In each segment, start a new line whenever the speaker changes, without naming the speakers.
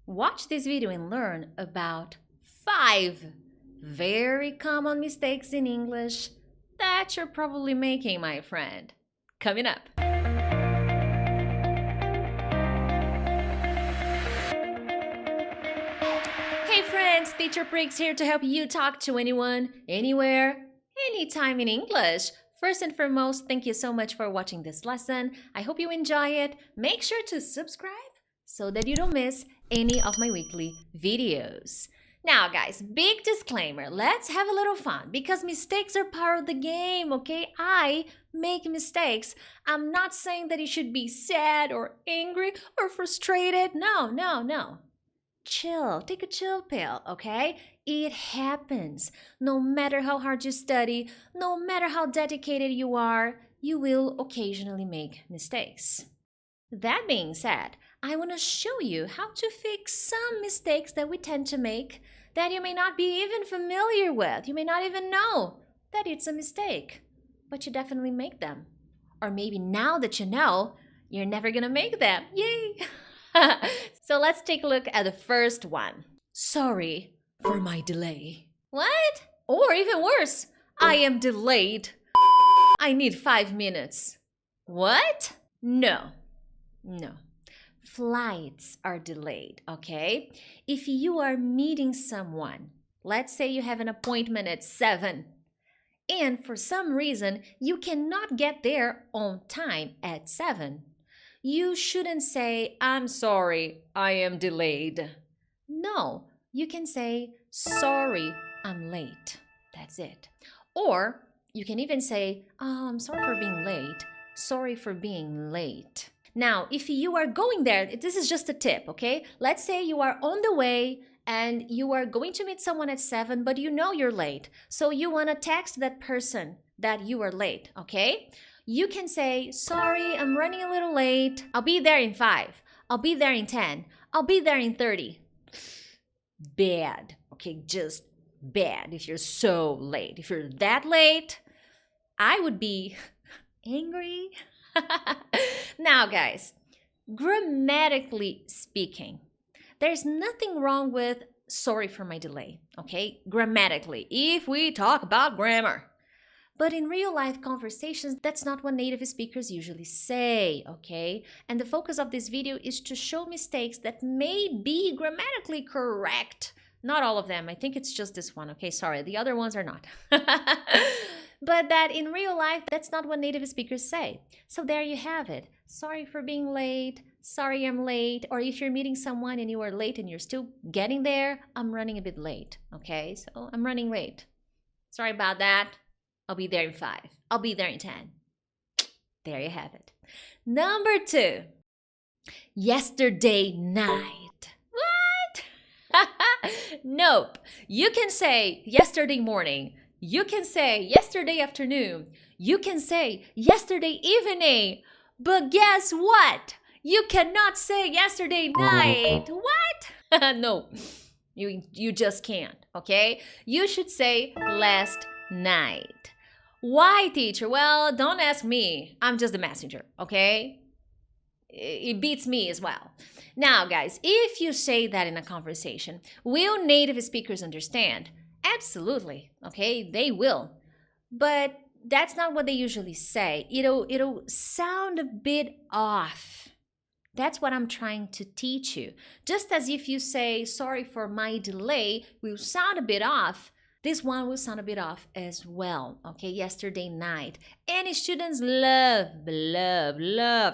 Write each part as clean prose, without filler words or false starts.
Watch this video and learn about 5 very common mistakes in English that you're probably making, my friend. Coming up. Hey friends, Teacher Prix here to help you talk to anyone, anywhere, anytime in English. First and foremost, thank you so much for watching this lesson. I hope you enjoy it. Make sure to subscribe so that you don't miss any of my weekly videos. Now guys, big disclaimer, let's have a little fun because mistakes are part of the game, okay? I make mistakes. I'm not saying that you should be sad or angry or frustrated. No. Chill, take a chill pill, okay? It happens. No matter how hard you study, no matter how dedicated you are, you will occasionally make mistakes. That being said, I want to show you how to fix some mistakes that we tend to make that you may not be even familiar with. You may not even know that it's a mistake, but you definitely make them. Or maybe now that you know, you're never gonna make them. Yay! So let's take a look at the first one. Sorry for my delay. What? Or even worse, I am delayed. I need 5 minutes. What? No. Flights are delayed, okay? If you are meeting someone, let's say you have an appointment at 7, and for some reason you cannot get there on time at 7, you shouldn't say, I'm sorry, I am delayed. No, you can say, sorry, I'm late. That's it. Or you can even say, oh, I'm sorry for being late. Sorry for being late. Now, if you are going there, this is just a tip, okay? Let's say you are on the way and you are going to meet someone at 7, but you know you're late. So you want to text that person that you are late, okay? You can say, sorry, I'm running a little late. I'll be there in 5. I'll be there in 10. I'll be there in 30. Bad, okay? Just bad if you're so late. If you're that late, I would be angry. Now, guys, grammatically speaking, there's nothing wrong with sorry for my delay, okay? Grammatically, if we talk about grammar. But in real life conversations, that's not what native speakers usually say, okay? And the focus of this video is to show mistakes that may be grammatically correct. Not all of them. I think it's just this one, okay? Sorry, the other ones are not. But that in real life, that's not what native speakers say. So there you have it. Sorry for being late. Sorry I'm late. Or if you're meeting someone and you are late and you're still getting there, I'm running a bit late, okay? So I'm running late. Sorry about that. I'll be there in 5. I'll be there in 10. There you have it. Number 2. Yesterday night. What? Nope. You can say yesterday morning. You can say yesterday afternoon. You can say yesterday evening. But guess what? You cannot say yesterday night. What? No, you just can't, okay? You should say last night. Why, teacher? Well, don't ask me. I'm just the messenger, okay? It beats me as well. Now, guys, if you say that in a conversation, will native speakers understand? Absolutely, okay? They will. But that's not what they usually say. It'll sound a bit off. That's what I'm trying to teach you. Just as if you say, sorry for my delay, will sound a bit off, this one will sound a bit off as well, okay? Yesterday night. And students love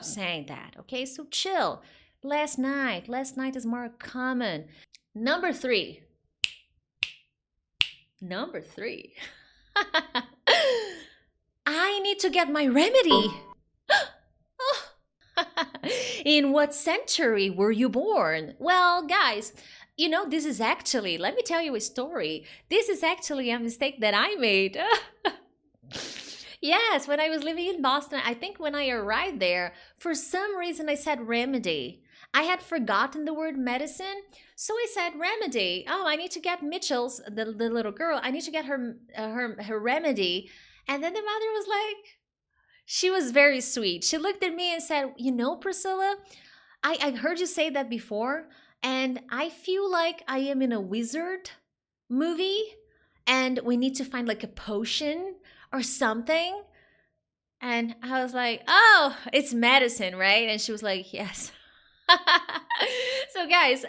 saying that, okay? So chill. Last night is more common. Number 3. I need to get my remedy. In what century were you born? Well, guys, you know, this is actually, let me tell you a story. This is actually a mistake that I made. Yes, when I was living in Boston, I think when I arrived there, for some reason I said remedy. I had forgotten the word medicine, so I said remedy. Oh, I need to get Mitchell's, the little girl, I need to get her remedy. And then the mother was like, she was very sweet. She looked at me and said, you know, Priscilla, I heard you say that before, And I feel like I am in a wizard movie and we need to find like a potion or something. And I was like, oh, it's medicine, right? And she was like, yes. So guys,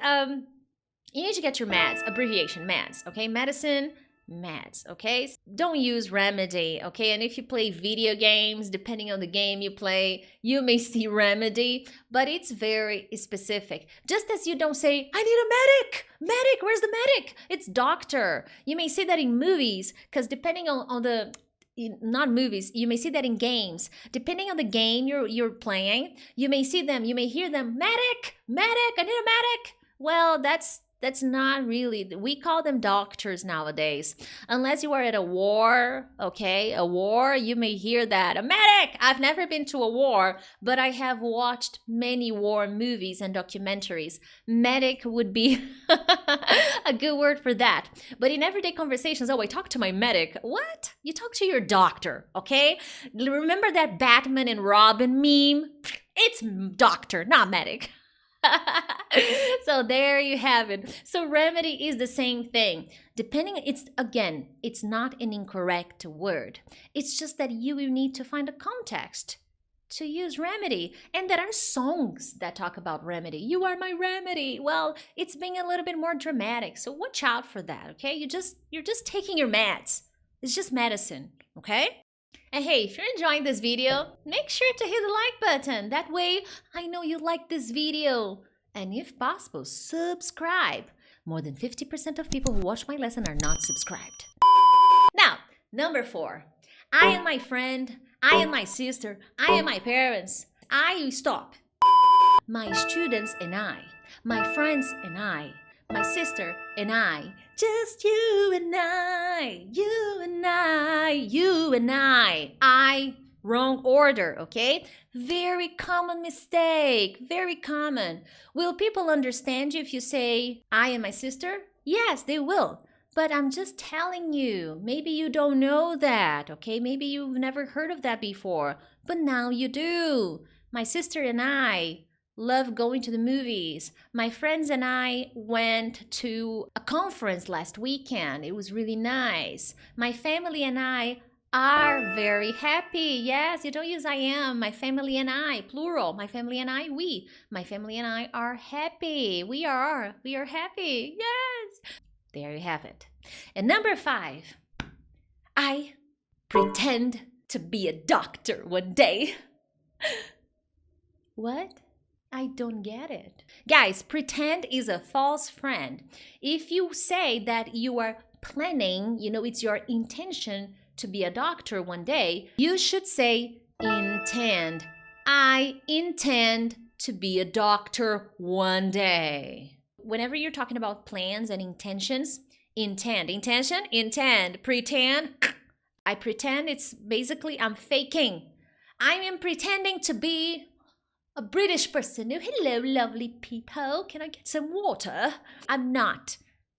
you need to get your meds, abbreviation meds, okay? Medicine, meds, okay? Don't use remedy, okay? And if you play video games, depending on the game you play, you may see remedy, but it's very specific. Just as you don't say, I need a medic! Medic, where's the medic? It's doctor. You may say that in movies, because depending on the not movies, you may see that in games. Depending on the game you're playing, you may see them, you may hear them, medic, medic, I need a medic. Well, that's not really, we call them doctors nowadays. Unless you are at a war, okay, a war, you may hear that, a medic. I've never been to a war, but I have watched many war movies and documentaries. Medic would be a good word for that. But in everyday conversations, oh, I talk to my medic. What? You talk to your doctor, okay? Remember that Batman and Robin meme? It's doctor, not medic. So there you have it. So remedy is the same thing. Depending, it's not an incorrect word. It's just that you will need to find a context to use remedy. And there are songs that talk about remedy. You are my remedy. Well, it's being a little bit more dramatic. So watch out for that, okay? You're just taking your meds. It's just medicine, okay? And hey, if you're enjoying this video, make sure to hit the like button. That way, I know you like this video. And if possible, subscribe. More than 50% of people who watch my lesson are not subscribed. Now, number 4. I and my friend, I and my sister, I and my parents. I stop. My students and I, my friends and I, my sister and I, just you and I, you and I, you and I, wrong order, okay? Very common mistake, very common. Will people understand you if you say, I and my sister? Yes, they will. But I'm just telling you, maybe you don't know that, okay? Maybe you've never heard of that before, but now you do. My sister and I love going to the movies. My friends and I went to a conference last weekend. It was really nice. My family and I are very happy. Yes, you don't use I am. My family and I, plural. My family and I, we. My family and I are happy. We are happy. Yes. There you have it. And number 5, I pretend to be a doctor one day. What? I don't get it. Guys, pretend is a false friend. If you say that you are planning, it's your intention to be a doctor one day, you should say intend. I intend to be a doctor one day. Whenever you're talking about plans and intentions, intend. Intention, intend. Pretend. I pretend, it's basically I'm faking. I am pretending to be a British person. Oh, hello, lovely people. Can I get some water? I'm not.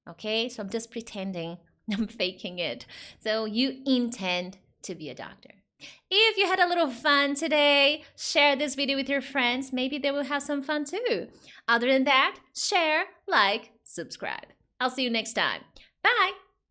Okay, so I'm just pretending. I'm faking it. So you intend to be a doctor. If you had a little fun today, share this video with your friends. Maybe they will have some fun too. Other than that, share, like, subscribe. I'll see you next time. Bye.